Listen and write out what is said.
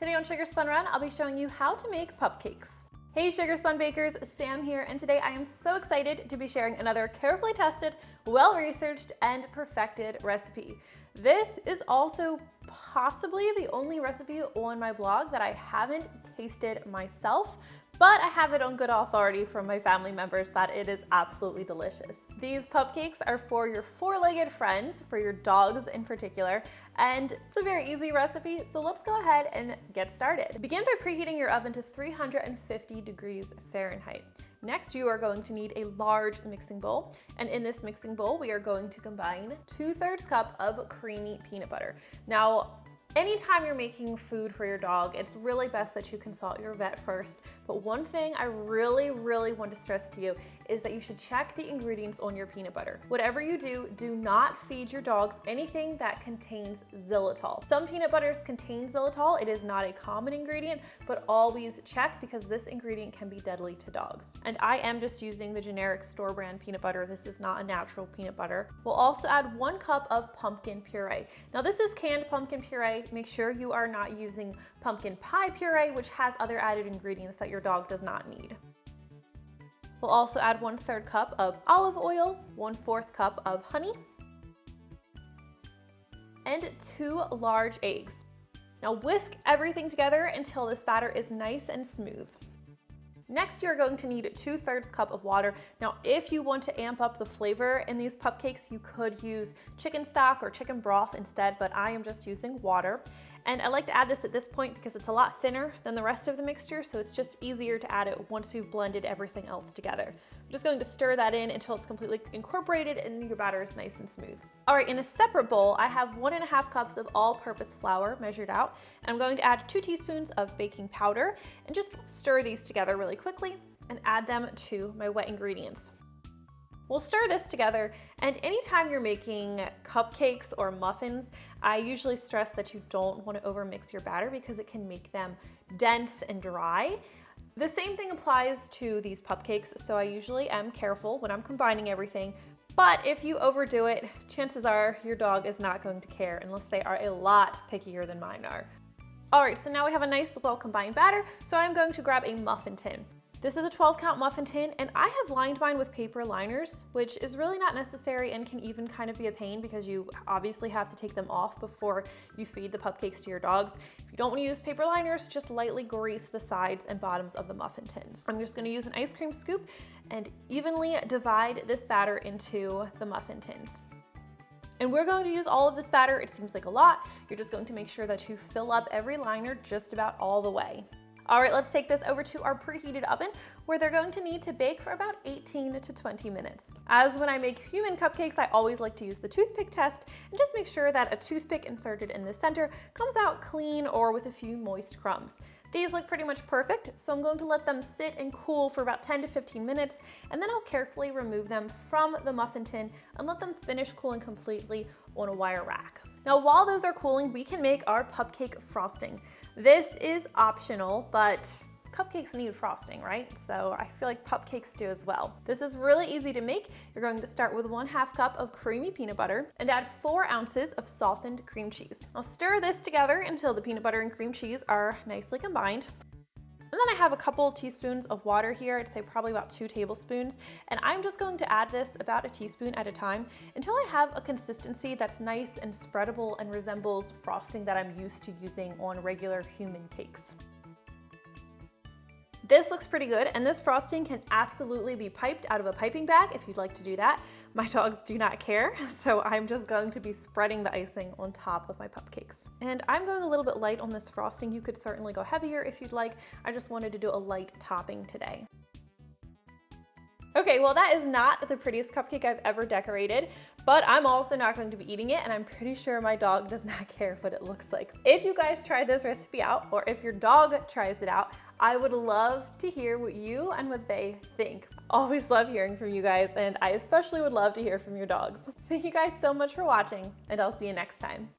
Today on Sugar Spun Run, I'll be showing you how to make pupcakes. Hey Sugar Spun Bakers, Sam here, and today I am so excited to be sharing another carefully tested, well-researched, and perfected recipe. This is also possibly the only recipe on my blog that I haven't tasted myself, but I have it on good authority from my family members that it is absolutely delicious. These pupcakes are for your four-legged friends, for your dogs in particular, and it's a very easy recipe, so let's go ahead and get started. Begin by preheating your oven to 350 degrees Fahrenheit. Next, you are going to need a large mixing bowl, and in this mixing bowl, we are going to combine 2/3 cup of creamy peanut butter. Now, anytime you're making food for your dog, it's really best that you consult your vet first. But one thing I really want to stress to you is that you should check the ingredients on your peanut butter. Whatever you do, do not feed your dogs anything that contains xylitol. Some peanut butters contain xylitol. It is not a common ingredient, but always check because this ingredient can be deadly to dogs. And I am just using the generic store brand peanut butter. This is not a natural peanut butter. We'll also add 1 cup of pumpkin puree. Now this is canned pumpkin puree. Make sure you are not using pumpkin pie puree, which has other added ingredients that your dog does not need. We'll also add 1/3 cup of olive oil, 1/4 cup of honey, and 2 large eggs. Now whisk everything together until this batter is nice and smooth. Next, you're going to need 2/3 cup of water. Now, if you want to amp up the flavor in these pupcakes, you could use chicken stock or chicken broth instead, but I am just using water. And I like to add this at this point because it's a lot thinner than the rest of the mixture, so it's just easier to add it once you've blended everything else together. I'm just going to stir that in until it's completely incorporated and your batter is nice and smooth. All right, in a separate bowl, I have 1.5 cups of all-purpose flour measured out, and I'm going to add 2 teaspoons of baking powder and just stir these together really quickly and add them to my wet ingredients. We'll stir this together, and anytime you're making cupcakes or muffins, I usually stress that you don't want to overmix your batter because it can make them dense and dry. The same thing applies to these pupcakes, so I usually am careful when I'm combining everything, but if you overdo it, chances are your dog is not going to care unless they are a lot pickier than mine are. All right, so now we have a nice well-combined batter, so I'm going to grab a muffin tin. This is a 12-count muffin tin, and I have lined mine with paper liners, which is really not necessary and can even kind of be a pain because you obviously have to take them off before you feed the pupcakes to your dogs. If you don't want to use paper liners, just lightly grease the sides and bottoms of the muffin tins. I'm just going to use an ice cream scoop and evenly divide this batter into the muffin tins. And we're going to use all of this batter. It seems like a lot. You're just going to make sure that you fill up every liner just about all the way. All right, let's take this over to our preheated oven where they're going to need to bake for about 18 to 20 minutes. As when I make human cupcakes, I always like to use the toothpick test and just make sure that a toothpick inserted in the center comes out clean or with a few moist crumbs. These look pretty much perfect, so I'm going to let them sit and cool for about 10 to 15 minutes, and then I'll carefully remove them from the muffin tin and let them finish cooling completely on a wire rack. Now, while those are cooling, we can make our pupcake frosting. This is optional, but cupcakes need frosting, right? So I feel like pupcakes do as well. This is really easy to make. You're going to start with 1/2 cup of creamy peanut butter and add 4 ounces of softened cream cheese. Now stir this together until the peanut butter and cream cheese are nicely combined. And then I have a couple teaspoons of water here. I'd say probably about 2 tablespoons. And I'm just going to add this about a teaspoon at a time until I have a consistency that's nice and spreadable and resembles frosting that I'm used to using on regular human cakes. This looks pretty good, and this frosting can absolutely be piped out of a piping bag if you'd like to do that. My dogs do not care, so I'm just going to be spreading the icing on top of my pupcakes. And I'm going a little bit light on this frosting. You could certainly go heavier if you'd like. I just wanted to do a light topping today. Okay, well that is not the prettiest cupcake I've ever decorated, but I'm also not going to be eating it, and I'm pretty sure my dog does not care what it looks like. If you guys try this recipe out, or if your dog tries it out, I would love to hear what you and what they think. Always love hearing from you guys, and I especially would love to hear from your dogs. Thank you guys so much for watching, and I'll see you next time.